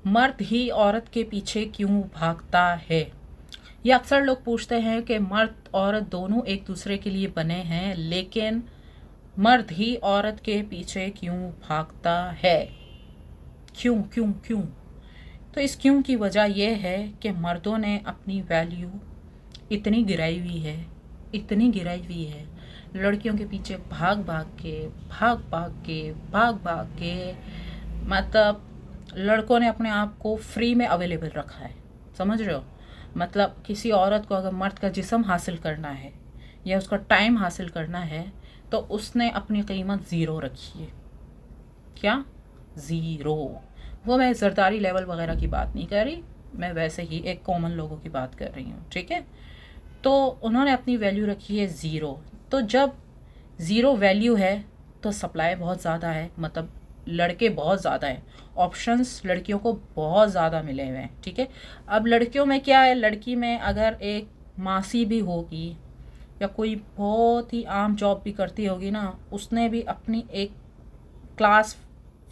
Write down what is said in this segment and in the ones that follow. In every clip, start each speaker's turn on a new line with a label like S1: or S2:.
S1: मर्द ही औरत के पीछे क्यों भागता है। ये अक्सर लोग पूछते हैं कि मर्द औरत दोनों एक दूसरे के लिए बने हैं, लेकिन मर्द ही औरत के पीछे क्यों भागता है। क्यों क्यों क्यों। तो इस क्यों की वजह यह है कि मर्दों ने अपनी वैल्यू इतनी गिराई हुई है, इतनी गिराई हुई है, लड़कियों के पीछे भाग भाग के, भाग भाग के, भाग भाग के, मतलब लड़कों ने अपने आप को फ्री में अवेलेबल रखा है। समझ रहे हो। मतलब किसी औरत को अगर मर्द का जिस्म हासिल करना है या उसका टाइम हासिल करना है तो उसने अपनी कीमत ज़ीरो रखी है। क्या? ज़ीरो। वो मैं ज़रदारी लेवल वगैरह की बात नहीं कर रही, मैं वैसे ही एक कॉमन लोगों की बात कर रही हूँ, ठीक है। तो उन्होंने अपनी वैल्यू रखी है ज़ीरो। तो जब ज़ीरो वैल्यू है तो सप्लाई बहुत ज़्यादा है, मतलब लड़के बहुत ज़्यादा हैं, ऑप्शंस लड़कियों को बहुत ज़्यादा मिले हुए हैं, ठीक है। अब लड़कियों में क्या है, लड़की में अगर एक मासी भी होगी या कोई बहुत ही आम जॉब भी करती होगी ना, उसने भी अपनी एक क्लास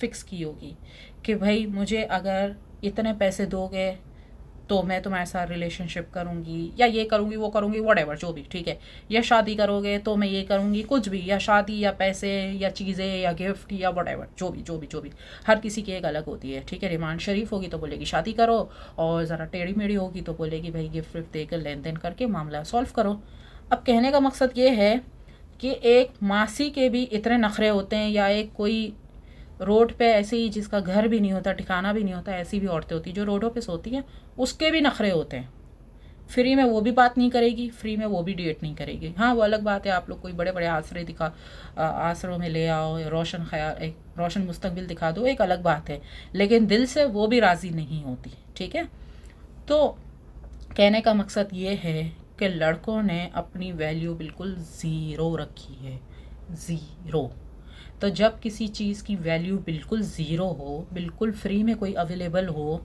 S1: फिक्स की होगी कि भाई मुझे अगर इतने पैसे दोगे तो मैं तुम्हारे साथ रिलेशनशिप करूँगी या ये करूँगी वो करूँगी, वट जो भी, ठीक है। या शादी करोगे तो मैं ये करूँगी, कुछ भी, या शादी या पैसे या चीज़ें या गिफ्ट या वट जो भी जो भी जो भी। हर किसी की एक अलग होती है, ठीक है। डिमांड शरीफ होगी तो बोलेगी शादी करो, और ज़रा टेढ़ी मेढ़ी होगी तो बोलेगी भाई गिफ्ट विफ्ट देकर लेन देन करके मामला सॉल्व करो। अब कहने का मकसद ये है कि एक मासी के भी इतने नखरे होते हैं, या एक कोई रोड पे ऐसे ही जिसका घर भी नहीं होता, ठिकाना भी नहीं होता, ऐसी भी औरतें होती जो रोडों पे सोती हैं, उसके भी नखरे होते हैं। फ्री में वो भी बात नहीं करेगी, फ्री में वो भी डेट नहीं करेगी। हाँ, वो अलग बात है, आप लोग कोई बड़े बड़े आसरों में ले आओ, रोशन ख्याल, एक रोशन मुस्तकबिल दिखा दो, एक अलग बात है, लेकिन दिल से वो भी राज़ी नहीं होती, ठीक है। तो कहने का मकसद ये है कि लड़कों ने अपनी वैल्यू बिल्कुल ज़ीरो रखी है, ज़ीरो। तो जब किसी चीज़ की वैल्यू बिल्कुल ज़ीरो हो, बिल्कुल फ्री में कोई अवेलेबल हो,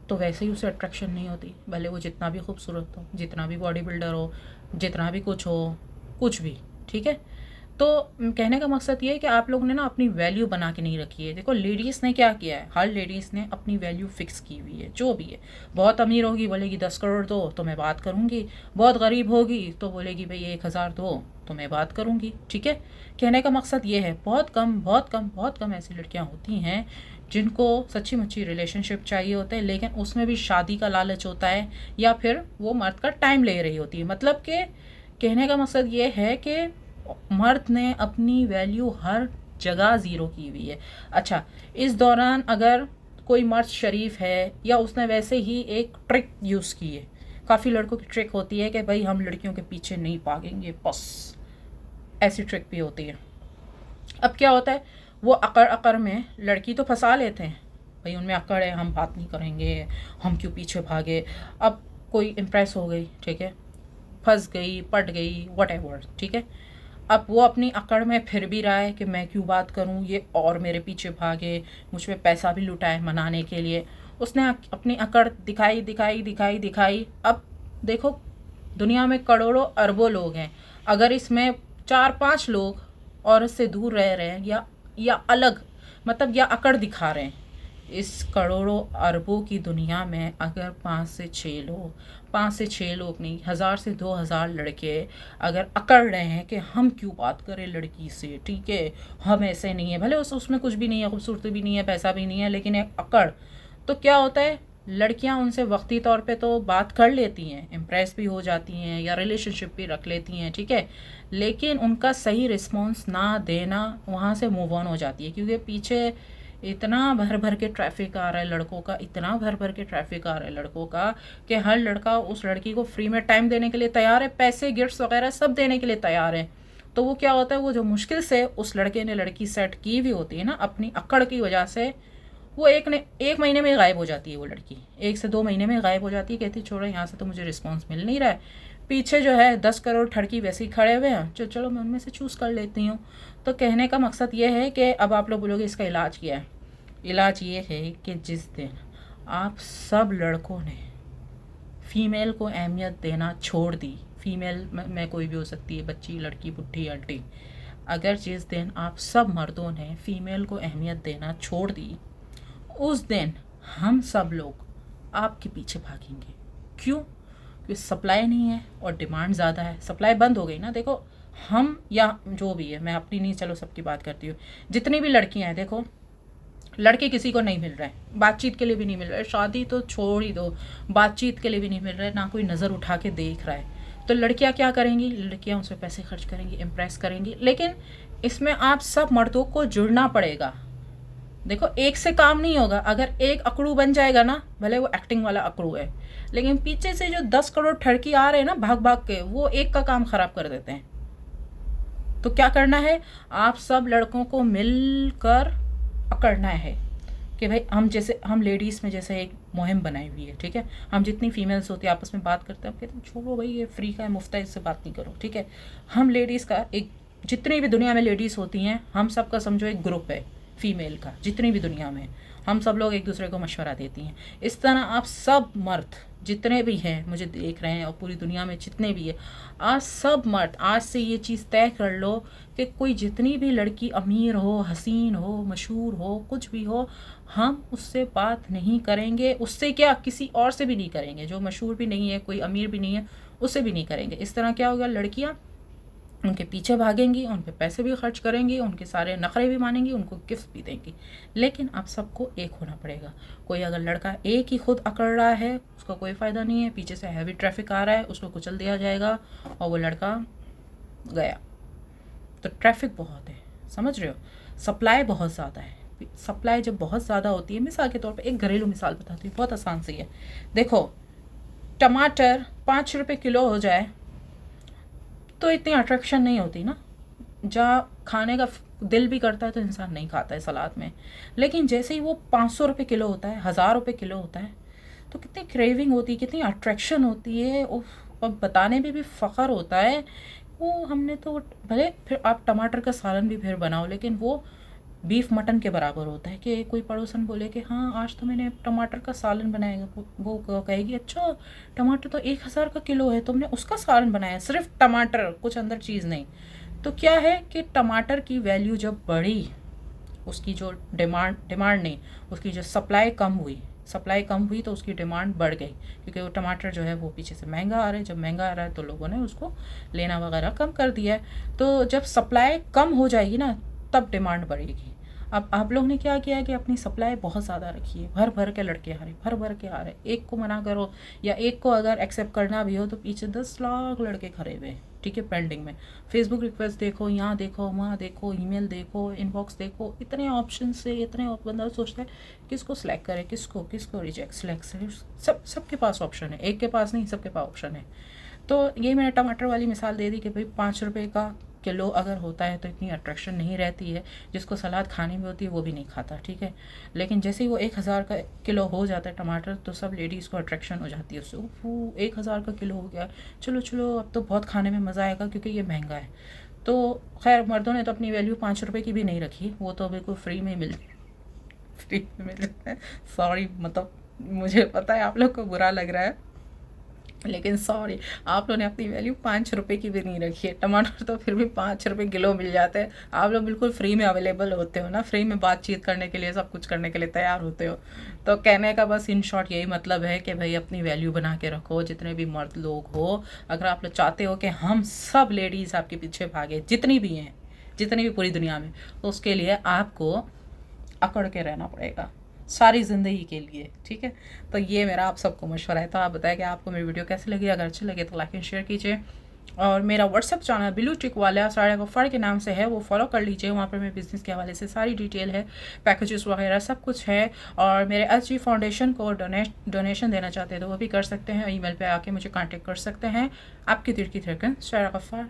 S1: तो वैसे ही उसे अट्रैक्शन नहीं होती, भले वो जितना भी खूबसूरत हो, जितना भी बॉडी बिल्डर हो, जितना भी कुछ हो, कुछ भी, ठीक है। तो कहने का मकसद ये है कि आप लोगों ने ना अपनी वैल्यू बना के नहीं रखी है। देखो लेडीज़ ने क्या किया है, हर लेडीज़ ने अपनी वैल्यू फ़िक्स की हुई है, जो भी है। बहुत अमीर होगी बोलेगी 10 करोड़ दो तो मैं बात करूँगी, बहुत गरीब होगी तो बोलेगी भाई 1,000 दो तो मैं बात करूँगी, ठीक है। कहने का मकसद ये है, बहुत कम बहुत कम बहुत कम ऐसी लड़कियाँ होती हैं जिनको सच्ची मुच्ची रिलेशनशिप चाहिए होते हैं, लेकिन उसमें भी शादी का लालच होता है, या फिर वो मर्द का टाइम ले रही होती है। मतलब कि कहने का मकसद ये है कि मर्द ने अपनी वैल्यू हर जगह ज़ीरो की हुई है। अच्छा, इस दौरान अगर कोई मर्द शरीफ है या उसने वैसे ही एक ट्रिक यूज़ की है, काफ़ी लड़कों की ट्रिक होती है कि भाई हम लड़कियों के पीछे नहीं भागेंगे बस, ऐसी ट्रिक भी होती है। अब क्या होता है, वो अकड़ अकड़ में लड़की तो फंसा लेते हैं, भाई उनमें अकड़ है, हम बात नहीं करेंगे, हम क्यों पीछे भागे। अब कोई इम्प्रेस हो गई, ठीक है, फंस गई, पट गई, वट ठीक है। अब वो अपनी अकड़ में फिर भी रहा है कि मैं क्यों बात करूं, ये और मेरे पीछे भागे, मुझ पे पैसा भी लुटाए मनाने के लिए। उसने अपनी अकड़ दिखाई दिखाई दिखाई दिखाई। अब देखो, दुनिया में करोड़ों अरबों लोग हैं, अगर इसमें 4-5 लोग औरत से दूर रह रहे हैं या अलग, मतलब या अकड़ दिखा रहे हैं, इस करोड़ों अरबों की दुनिया में अगर 5 से 6 लोग नहीं, 1,000 से 2,000 लड़के अगर अकड़ रहे हैं कि हम क्यों बात करें लड़की से, ठीक है, हम ऐसे नहीं है, भले उसमें कुछ भी नहीं है, खूबसूरती भी नहीं है, पैसा भी नहीं है, लेकिन एक अकड़। तो क्या होता है, लड़कियां उनसे वक्ती तौर पे तो बात कर लेती हैं, इम्प्रेस भी हो जाती हैं या रिलेशनशिप भी रख लेती हैं, ठीक है, लेकिन उनका सही रिस्पॉन्स ना देना, वहाँ से मूव ऑन हो जाती है, क्योंकि पीछे इतना भर भर के ट्रैफिक आ रहा है लड़कों का, इतना भर भर के ट्रैफिक आ रहा है लड़कों का कि हर लड़का उस लड़की को फ्री में टाइम देने के लिए तैयार है, पैसे गिफ्ट्स वगैरह सब देने के लिए तैयार है। तो वो क्या होता है, वो जो मुश्किल से उस लड़के ने लड़की सेट की भी होती है ना अपनी अकड़ की वजह से, वो एक महीने में गायब हो जाती है। वो लड़की 1 से 2 महीने में गायब हो जाती है, कहती छोड़ो यहाँ से तो मुझे रिस्पॉन्स मिल नहीं रहा है, पीछे जो है 10 करोड़ ठड़की वैसे ही खड़े हुए हैं, चलो मैं उनमें से चूज़ कर लेती हूँ। तो कहने का मकसद ये है कि अब आप लोग बोलोगे इसका इलाज क्या है। इलाज ये है कि जिस दिन आप सब लड़कों ने फ़ीमेल को अहमियत देना छोड़ दी, फ़ीमेल में कोई भी हो सकती है, बच्ची, लड़की, बुढ़ी, आंटी, अगर जिस दिन आप सब मर्दों ने फ़ीमेल को अहमियत देना छोड़ दी, उस दिन हम सब लोग आपके पीछे भागेंगे। क्यों? क्योंकि सप्लाई नहीं है और डिमांड ज़्यादा है। सप्लाई बंद हो गई ना, देखो हम या जो भी है, मैं अपनी नहीं, चलो सबकी बात करती हूँ। जितनी भी लड़कियां हैं, देखो लड़के किसी को नहीं मिल रहे हैं, बातचीत के लिए भी नहीं मिल रहे, शादी तो छोड़ ही दो, बातचीत के लिए भी नहीं मिल रहे, ना कोई नज़र उठा के देख रहा है। तो लड़कियां क्या करेंगी? लड़कियां उस पर पैसे खर्च करेंगी, इम्प्रेस करेंगी। लेकिन इसमें आप सब मर्दों को जुड़ना पड़ेगा। देखो एक से काम नहीं होगा। अगर एक अकड़ू बन जाएगा ना, भले वो एक्टिंग वाला अकड़ू है, लेकिन पीछे से जो 10 करोड़ ठड़की आ रहे हैं ना भाग भाग के, वो एक का काम खराब कर देते हैं। तो क्या करना है? आप सब लड़कों को मिलकर पकड़ना है कि भाई हम लेडीज़ में जैसे एक मुहिम बनाई हुई है, ठीक है। हम जितनी फीमेल्स होती है आपस में बात करते हैं, हम कहते हैं छोड़ो भाई ये फ्री का है, मुफ्त है, इससे बात नहीं करो, ठीक है। हम लेडीज़ का एक, जितनी भी दुनिया में लेडीज़ होती हैं, हम सब का समझो एक ग्रुप है फीमेल का, जितनी भी दुनिया में हम सब लोग एक दूसरे को मशवरा देती हैं। इस तरह आप सब मर्द जितने भी हैं मुझे देख रहे हैं और पूरी दुनिया में जितने भी है, आज सब मर्द आज से ये चीज़ तय कर लो कि कोई जितनी भी लड़की अमीर हो, हसीन हो, मशहूर हो, कुछ भी हो, हम उससे बात नहीं करेंगे। उससे क्या, किसी और से भी नहीं करेंगे, जो मशहूर भी नहीं है, कोई अमीर भी नहीं है, उससे भी नहीं करेंगे। इस तरह क्या होगा, लड़कियाँ उनके पीछे भागेंगी, उन पे पैसे भी खर्च करेंगी, उनके सारे नखरे भी मानेंगी, उनको गिफ्ट भी देंगी। लेकिन आप सबको एक होना पड़ेगा। कोई अगर लड़का एक ही खुद अकड़ रहा है, उसका कोई फ़ायदा नहीं है। पीछे से हैवी ट्रैफिक आ रहा है, उसको कुचल दिया जाएगा और वो लड़का गया। तो ट्रैफिक बहुत है, समझ रहे हो, सप्लाई बहुत ज़्यादा है। सप्लाई जब बहुत ज़्यादा होती है, मिसाल के तौर पे एक घरेलू मिसाल बताती हूँ, बहुत आसान सी है। देखो टमाटर 5 रुपये किलो हो जाए तो इतनी अट्रैक्शन नहीं होती ना, जहाँ खाने का दिल भी करता है तो इंसान नहीं खाता है सलाद में। लेकिन जैसे ही वो 500 रुपये किलो होता है, 1000 रुपये किलो होता है, तो कितनी क्रेविंग होती है, कितनी अट्रैक्शन होती है। और बताने में भी फ़ख्र होता है। वो हमने तो भले फिर आप टमाटर का सालन भी फिर बनाओ, लेकिन वो बीफ मटन के बराबर होता है कि कोई पड़ोसन बोले कि हाँ आज तो मैंने टमाटर का सालन बनाएगा, वो कहेगी अच्छा टमाटर तो 1000 का किलो है, तुमने उसका सालन बनाया, सिर्फ टमाटर, कुछ अंदर चीज़ नहीं। तो क्या है कि टमाटर की वैल्यू जब बढ़ी, उसकी जो डिमांड नहीं, उसकी जो सप्लाई कम हुई तो उसकी डिमांड बढ़ गई, क्योंकि वो टमाटर जो है वो पीछे से महंगा आ रहा है। जब महंगा आ रहा है तो लोगों ने उसको लेना वगैरह कम कर दिया है। तो जब सप्लाई कम हो जाएगी ना, तब डिमांड बढ़ेगी। अब आप लोग ने क्या किया है कि अपनी सप्लाई बहुत ज़्यादा रखी है, भर भर के लड़के आ रहे, भर भर के आ रहे। एक को मना करो या एक को अगर एक्सेप्ट करना भी हो तो पीछे 10 लाख लड़के खड़े हुए, ठीक है, पेंडिंग में। फेसबुक रिक्वेस्ट देखो, यहाँ देखो, वहाँ देखो, ईमेल देखो, इनबॉक्स देखो, इतने ऑप्शन से इतने बंदा सोचता है किसको सिलेक्ट करे, किसको रिजेक्ट, सिलेक्ट, सबके पास ऑप्शन है, एक के पास नहीं, सबके पास ऑप्शन है। तो ये मैंने टमाटर वाली मिसाल दे दी कि भाई 5 रुपये का किलो अगर होता है तो इतनी अट्रैक्शन नहीं रहती है। जिसको सलाद खाने में होती है वो भी नहीं खाता, ठीक है। लेकिन जैसे ही वो 1000 का किलो हो जाता है टमाटर, तो सब लेडीज़ को अट्रैक्शन हो जाती है उससे। वो 1000 का किलो हो गया, चलो अब तो बहुत खाने में मज़ा आएगा क्योंकि ये महंगा है। तो खैर मर्दों ने तो अपनी वैल्यू 5 रुपये की भी नहीं रखी, वो तो बिल्कुल फ्री में मिल जाता है। सॉरी, मतलब मुझे पता है आप लोग को बुरा लग रहा है, लेकिन सॉरी, आप लोगों ने अपनी वैल्यू 5 रुपये की भी नहीं रखी है। टमाटर तो फिर भी 5 रुपये किलो मिल जाते हैं। आप लोग बिल्कुल फ्री में अवेलेबल होते हो ना, फ्री में बातचीत करने के लिए, सब कुछ करने के लिए तैयार होते हो। तो कहने का बस इन शॉर्ट यही मतलब है कि भाई अपनी वैल्यू बना के रखो, जितने भी मर्द लोग हो। अगर आप लोग चाहते हो कि हम सब लेडीज़ आपके पीछे भागे, जितनी भी हैं, जितनी भी पूरी दुनिया में, तो उसके लिए आपको अकड़ के रहना पड़ेगा सारी ज़िंदगी के लिए, ठीक है। तो ये मेरा आप सबको मशवरा है। तो आप बताएं कि आपको मेरी वीडियो कैसी लगी। अगर अच्छी लगे तो लाइक एंड शेयर कीजिए। और मेरा व्हाट्सअप चैनल ब्लू टिक वाला साड़ा गफ्फार के नाम से है, वो फॉलो कर लीजिए। वहाँ पर मेरे बिज़नेस के हवाले से सारी डिटेल है, पैकेजेस वगैरह सब कुछ है। और मेरे SG फाउंडेशन को डोनेशन देना चाहते हैं तो वो भी कर सकते हैं। ईमेल पे आके मुझे कांटेक्ट कर सकते हैं। आपकी दिल की धड़कन साड़ा गफ्फार।